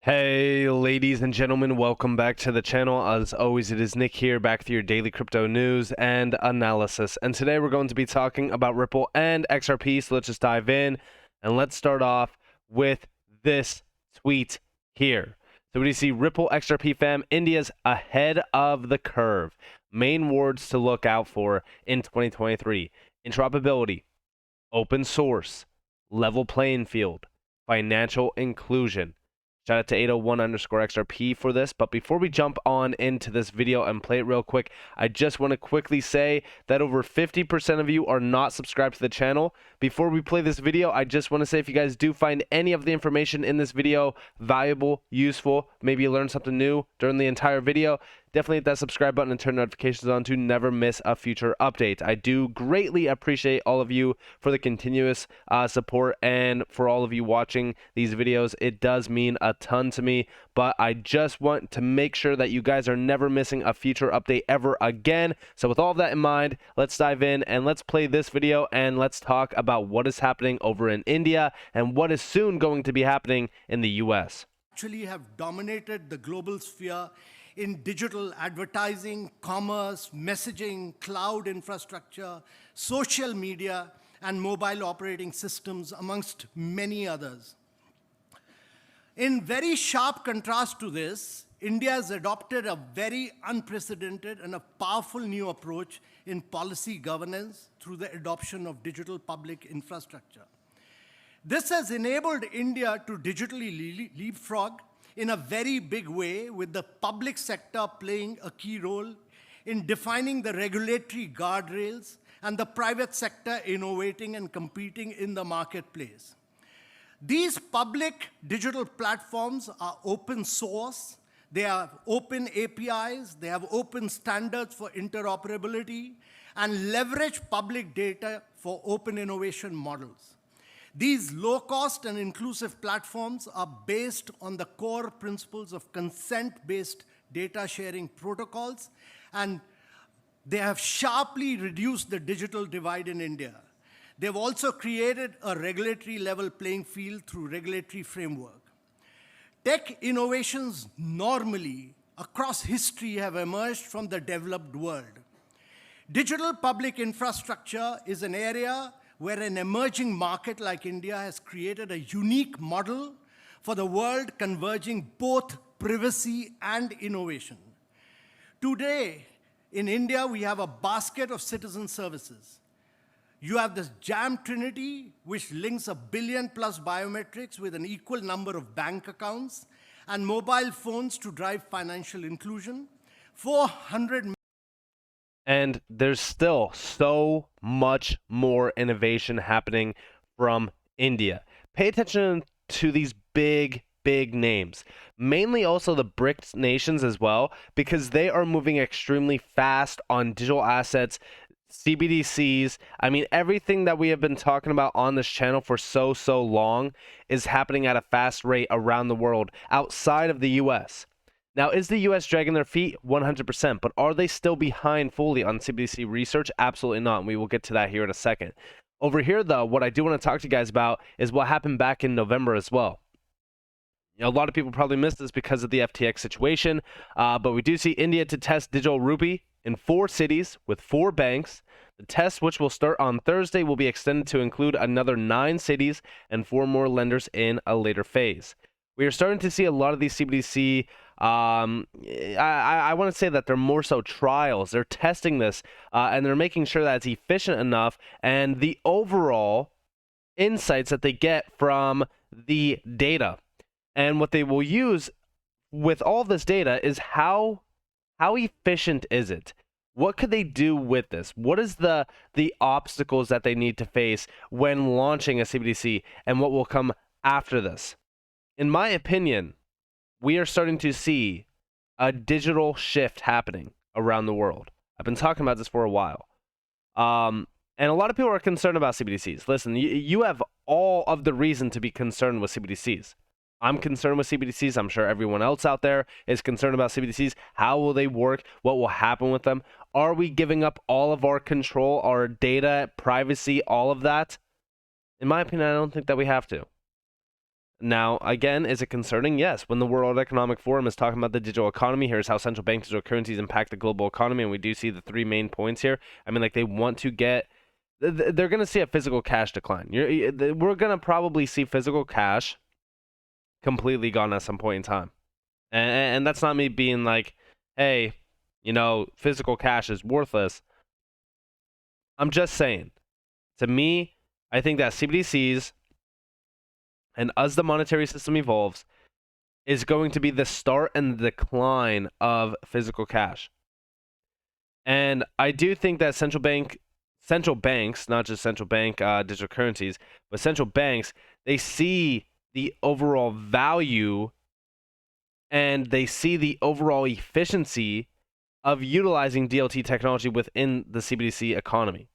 Hey ladies and gentlemen, welcome back to the channel. As always, it is Nick here, back with your daily crypto news and analysis. And today we're going to be talking about Ripple and XRP, so let's just dive in. And let's start off with this tweet here. So we see Ripple XRP fam, India's ahead of the curve. Main words to look out for in 2023. Interoperability, open source, level playing field, financial inclusion. Shout out to 801_XRP for this. But before we jump on into this video and play it real quick, I just want to quickly say that over 50% of you are not subscribed to the channel. Before we play this video, I just want to say if you guys do find any of the information in this video valuable, useful, maybe you learned something new during the entire video, definitely hit that subscribe button and turn notifications on to never miss a future update. I do greatly appreciate all of you for the continuous support and for all of you watching these videos. It does mean a ton to me, but I just want to make sure that you guys are never missing a future update ever again. So with all of that in mind, let's dive in and let's play this video and let's talk about what is happening over in India and what is soon going to be happening in the US. Actually have dominated the global sphere in digital advertising, commerce, messaging, cloud infrastructure, social media, and mobile operating systems, amongst many others. In very sharp contrast to this, India has adopted a very unprecedented and a powerful new approach in policy governance through the adoption of digital public infrastructure. This has enabled India to digitally leapfrog in a very big way, with the public sector playing a key role in defining the regulatory guardrails and the private sector innovating and competing in the marketplace. These public digital platforms are open source, they have open APIs, they have open standards for interoperability, and leverage public data for open innovation models. These low-cost and inclusive platforms are based on the core principles of consent-based data sharing protocols, and they have sharply reduced the digital divide in India. They've also created a regulatory level playing field through regulatory framework. Tech innovations normally across history have emerged from the developed world. Digital public infrastructure is an area where an emerging market like India has created a unique model for the world, converging both privacy and innovation. Today, in India, we have a basket of citizen services. You have this jam trinity, which links 1 billion+ biometrics with an equal number of bank accounts and mobile phones to drive financial inclusion. 400 And there's still so much more innovation happening from India. Pay attention to these big names, mainly also the BRICS nations as well, because they are moving extremely fast on digital assets, CBDCs. I mean, everything that we have been talking about on this channel for so long is happening at a fast rate around the world outside of the US. Now, is the US dragging their feet? 100%, but are they still behind fully on CBDC research? Absolutely not, and we will get to that here in a second. Over here, though, what I do want to talk to you guys about is what happened back in November as well. You know, a lot of people probably missed this because of the FTX situation, but we do see India to test digital rupee in 4 cities with 4 banks. The test, which will start on Thursday, will be extended to include another 9 cities and 4 more lenders in a later phase. We are starting to see a lot of these CBDC. I want to say that they're more so trials. They're testing this, and they're making sure that it's efficient enough, and the overall insights that they get from the data. And what they will use with all this data is how efficient is it? What could they do with this? What is the obstacles that they need to face when launching a CBDC, and what will come after this? In my opinion, we are starting to see a digital shift happening around the world. I've been talking about this for a while. And a lot of people are concerned about CBDCs. Listen, you have all of the reason to be concerned with CBDCs. I'm concerned with CBDCs. I'm sure everyone else out there is concerned about CBDCs. How will they work? What will happen with them? Are we giving up all of our control, our data, privacy, all of that? In my opinion, I don't think that we have to. Now, again, is it concerning? Yes. When the World Economic Forum is talking about the digital economy, here's how central bank digital currencies impact the global economy, and we do see the three main points here. I mean, like, they want to get, they're going to see a physical cash decline. We're going to probably see physical cash completely gone at some point in time. And that's not me being like, hey, physical cash is worthless. I'm just saying, to me, I think that CBDCs, and as the monetary system evolves, is going to be the start and the decline of physical cash. And I do think that central banks, not just central bank digital currencies, but central banks, they see the overall value and they see the overall efficiency of utilizing DLT technology within the CBDC economy.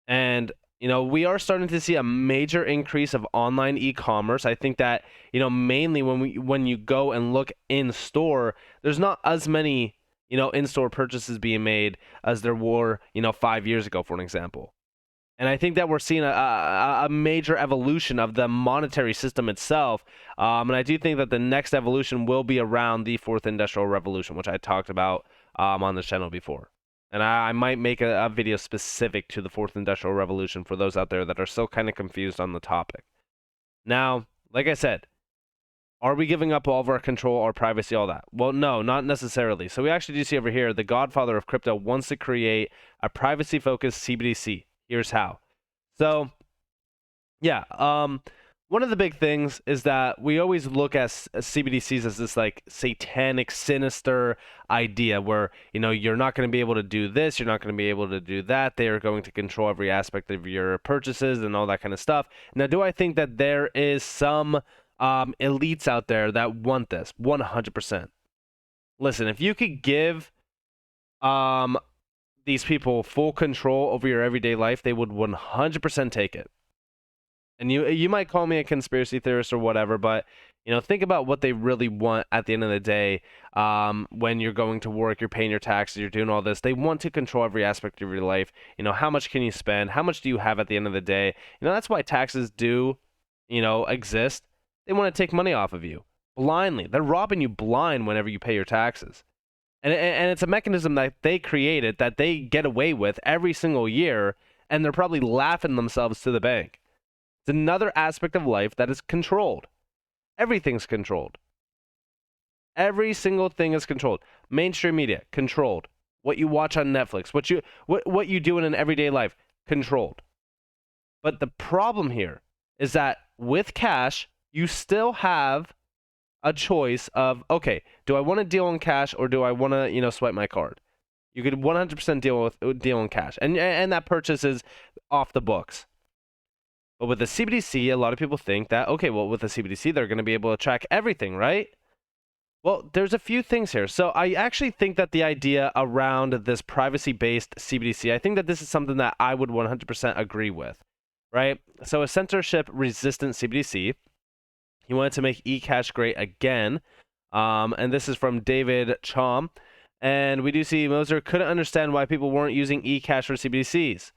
And we are starting to see a major increase of online e-commerce. I think that, mainly when you go and look in store, there's not as many, in-store purchases being made as there were, 5 years ago, for an example. And I think that we're seeing a major evolution of the monetary system itself. And I do think that the next evolution will be around the fourth industrial revolution, which I talked about on the channel before. And I might make a video specific to the fourth industrial revolution for those out there that are still kind of confused on the topic. Now, like I said, are we giving up all of our control, our privacy, all that? Well, no, not necessarily. So we actually do see over here, the godfather of crypto wants to create a privacy-focused CBDC. Here's how. So, yeah, one of the big things is that we always look at CBDCs as this like satanic, sinister idea where, you're not going to be able to do this, you're not going to be able to do that. They are going to control every aspect of your purchases and all that kind of stuff. Now, do I think that there is some elites out there that want this? 100%. Listen, if you could give these people full control over your everyday life, they would 100% take it. And you might call me a conspiracy theorist or whatever, but think about what they really want at the end of the day. When you're going to work, you're paying your taxes, you're doing all this. They want to control every aspect of your life. How much can you spend? How much do you have at the end of the day? That's why taxes do, exist. They want to take money off of you blindly. They're robbing you blind whenever you pay your taxes. And it's a mechanism that they created that they get away with every single year, and they're probably laughing themselves to the bank. It's another aspect of life that is controlled. Everything's controlled. Every single thing is controlled. Mainstream media, controlled. What you watch on Netflix, what you do in an everyday life, controlled. But the problem here is that with cash, you still have a choice of, okay, do I want to deal in cash or do I want to, swipe my card? You could 100% deal in cash, and that purchase is off the books. But with the CBDC, a lot of people think that, okay, well, with the CBDC, they're going to be able to track everything, right? Well, there's a few things here. So I actually think that the idea around this privacy-based CBDC, I think that this is something that I would 100% agree with, right? So a censorship-resistant CBDC, he wanted to make eCash great again. And this is from David Chom. And we do see Moser couldn't understand why people weren't using eCash for CBDCs.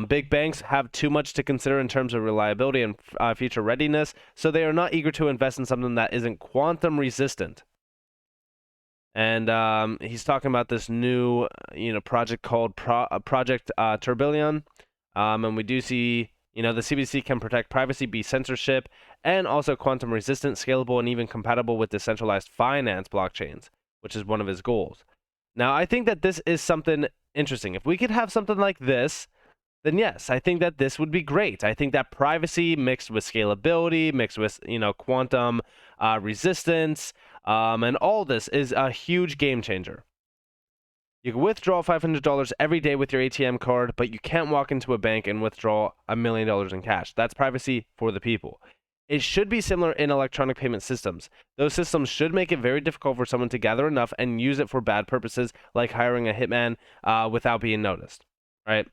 Big banks have too much to consider in terms of reliability and future readiness, so they are not eager to invest in something that isn't quantum resistant. And he's talking about this new, project called Project Tourbillon. And we do see, the CBDC can protect privacy, be censorship, and also quantum resistant, scalable, and even compatible with decentralized finance blockchains, which is one of his goals. Now, I think that this is something interesting. If we could have something like this, then yes, I think that this would be great. I think that privacy mixed with scalability, mixed with, quantum resistance, and all this is a huge game changer. You can withdraw $500 every day with your ATM card, but you can't walk into a bank and withdraw $1 million in cash. That's privacy for the people. It should be similar in electronic payment systems. Those systems should make it very difficult for someone to gather enough and use it for bad purposes, like hiring a hitman without being noticed, right?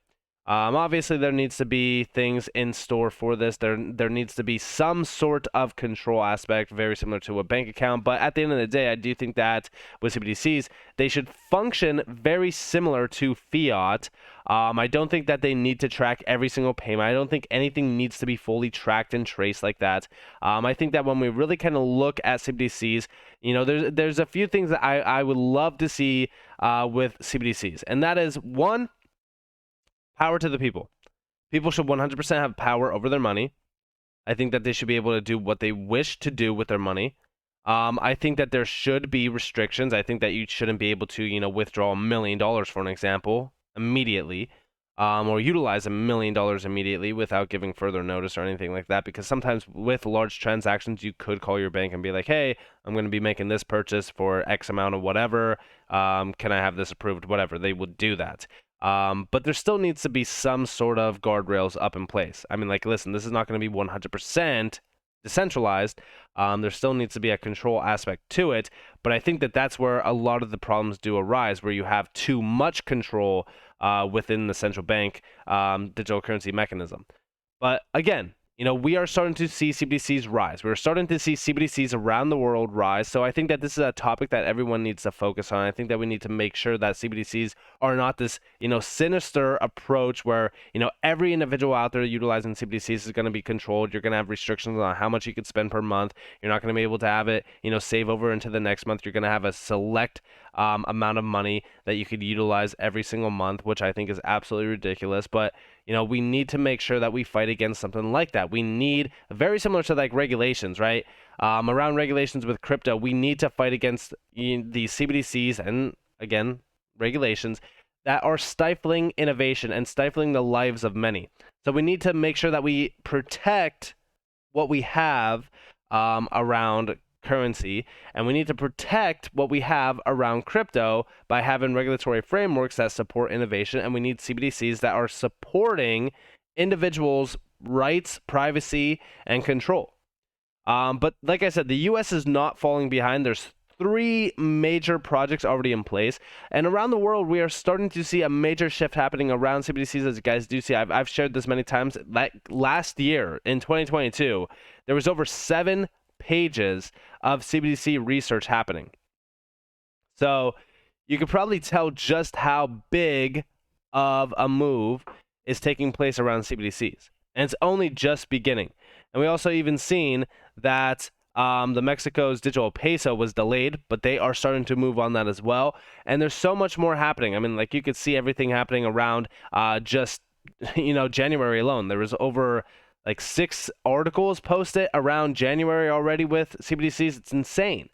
Obviously, there needs to be things in store for this. There needs to be some sort of control aspect, very similar to a bank account. But at the end of the day, I do think that with CBDCs, they should function very similar to fiat. I don't think that they need to track every single payment. I don't think anything needs to be fully tracked and traced like that. I think that when we really kind of look at CBDCs, there's a few things that I would love to see with CBDCs, and that is one. Power to the people. People should 100% have power over their money. I think that they should be able to do what they wish to do with their money. I think that there should be restrictions. I think that you shouldn't be able to, withdraw $1 million, for an example, immediately, or utilize $1 million immediately without giving further notice or anything like that. Because sometimes with large transactions, you could call your bank and be like, "Hey, I'm going to be making this purchase for X amount of whatever. Can I have this approved?" Whatever. They would do that. But there still needs to be some sort of guardrails up in place. I mean, like, listen, this is not going to be 100% decentralized. There still needs to be a control aspect to it. But I think that that's where a lot of the problems do arise, where you have too much control within the central bank digital currency mechanism. But again, we are starting to see CBDCs rise. We're starting to see CBDCs around the world rise. So I think that this is a topic that everyone needs to focus on. I think that we need to make sure that CBDCs are not this, sinister approach where, every individual out there utilizing CBDCs is going to be controlled. You're going to have restrictions on how much you could spend per month. You're not going to be able to have it, save over into the next month. You're going to have a select amount of money that you could utilize every single month, which I think is absolutely ridiculous. But we need to make sure that we fight against something like that. We need, very similar to like regulations, right? Around regulations with crypto, we need to fight against the CBDCs and, again, regulations that are stifling innovation and stifling the lives of many. So we need to make sure that we protect what we have around currency, and we need to protect what we have around crypto by having regulatory frameworks that support innovation, and we need CBDCs that are supporting individuals' rights, privacy, and control. But like I said, the US is not falling behind. There's 3 major projects already in place, and around the world we are starting to see a major shift happening around CBDCs. As you guys do see, I've shared this many times. Like last year in 2022, there was over 7 pages of CBDC research happening. So you could probably tell just how big of a move is taking place around CBDCs. And it's only just beginning. And we also even seen that the Mexico's digital peso was delayed, but they are starting to move on that as well. And there's so much more happening. I mean, like, you could see everything happening around just, January alone. There was over like 6 articles posted around January already with CBDCs. It's insane.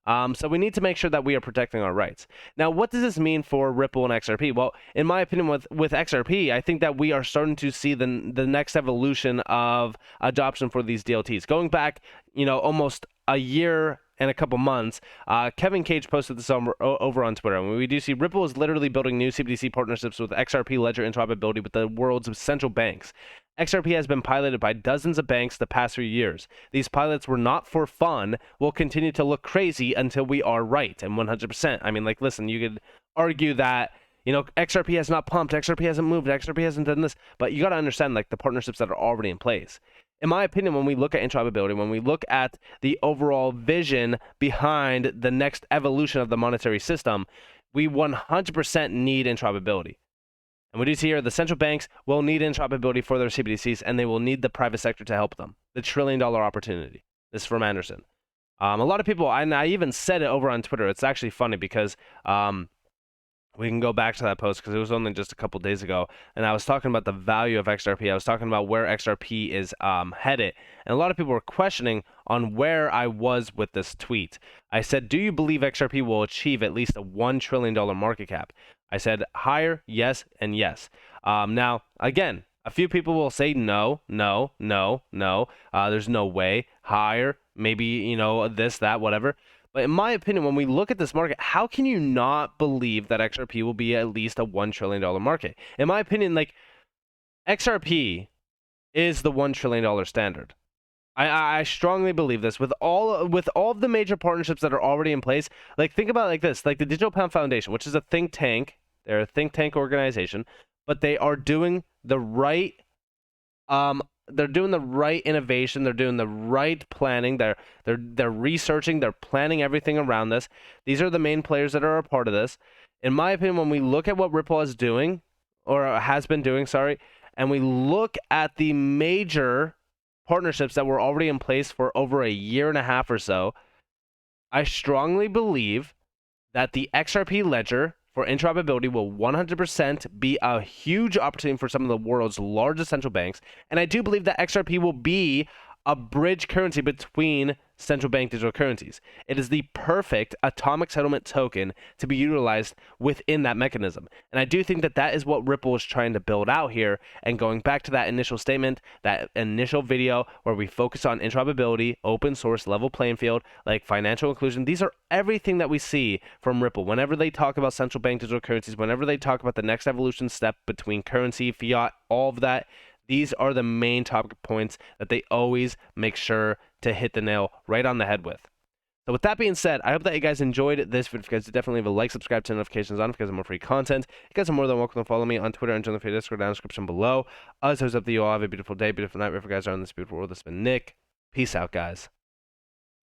So we need to make sure that we are protecting our rights. Now, what does this mean for Ripple and XRP? Well, in my opinion, with XRP, I think that we are starting to see the next evolution of adoption for these DLTs. Going back, almost a year and a couple months, Kevin Cage posted this over on Twitter. And we do see Ripple is literally building new CBDC partnerships with XRP ledger interoperability with the world's central banks. XRP has been piloted by dozens of banks the past few years. These pilots were not for fun. We'll continue to look crazy until we are right, and 100%. I mean, like, listen, you could argue that, XRP has not pumped, XRP hasn't moved, XRP hasn't done this, but you got to understand, like, the partnerships that are already in place. In my opinion, when we look at interoperability, when we look at the overall vision behind the next evolution of the monetary system, we 100% need interoperability. And we do see here the central banks will need interoperability for their CBDCs, and they will need the private sector to help them. The $1 trillion opportunity. This is from Anderson. A lot of people, and I even said it over on Twitter. It's actually funny because we can go back to that post because it was only just a couple days ago, and I was talking about the value of XRP. I was talking about where XRP is headed, and a lot of people were questioning on where I was with this tweet. I said, do you believe XRP will achieve at least a $1 trillion market cap? I said higher, yes, and yes. Now, again, a few people will say no. There's no way. Higher, maybe, this, that, whatever. But in my opinion, when we look at this market, how can you not believe that XRP will be at least a $1 trillion market? In my opinion, like, XRP is the $1 trillion standard. I strongly believe this with all of the major partnerships that are already in place. Like, think about it like this, like the Digital Pound Foundation, which is a think tank. They're a think tank organization, but they are doing the right they're doing the right innovation, they're doing the right planning, they're researching, they're planning everything around this. These are the main players that are a part of this. In my opinion, when we look at what Ripple is doing, or has been doing, sorry, and we look at the major partnerships that were already in place for over a year and a half or so, I strongly believe that the XRP ledger for interoperability will 100% be a huge opportunity for some of the world's largest central banks. And I do believe that XRP will be a bridge currency between central bank digital currencies. It is the perfect atomic settlement token to be utilized within that mechanism. And I do think that that is what Ripple is trying to build out here. And going back to that initial statement, that initial video where we focus on interoperability, open source, level playing field, like financial inclusion, these are everything that we see from Ripple. Whenever they talk about central bank digital currencies, whenever they talk about the next evolution step between currency, fiat, all of that, these are the main topic points that they always make sure to hit the nail right on the head with. So with that being said, I hope that you guys enjoyed this video. If you guys definitely leave a like, subscribe, turn notifications on because of more free content. You guys are more than welcome to follow me on Twitter and join the free Discord down in the description below. As always, up to you all. Have a beautiful day, beautiful night. Wherever you guys are in this beautiful world, this has been Nick. Peace out, guys.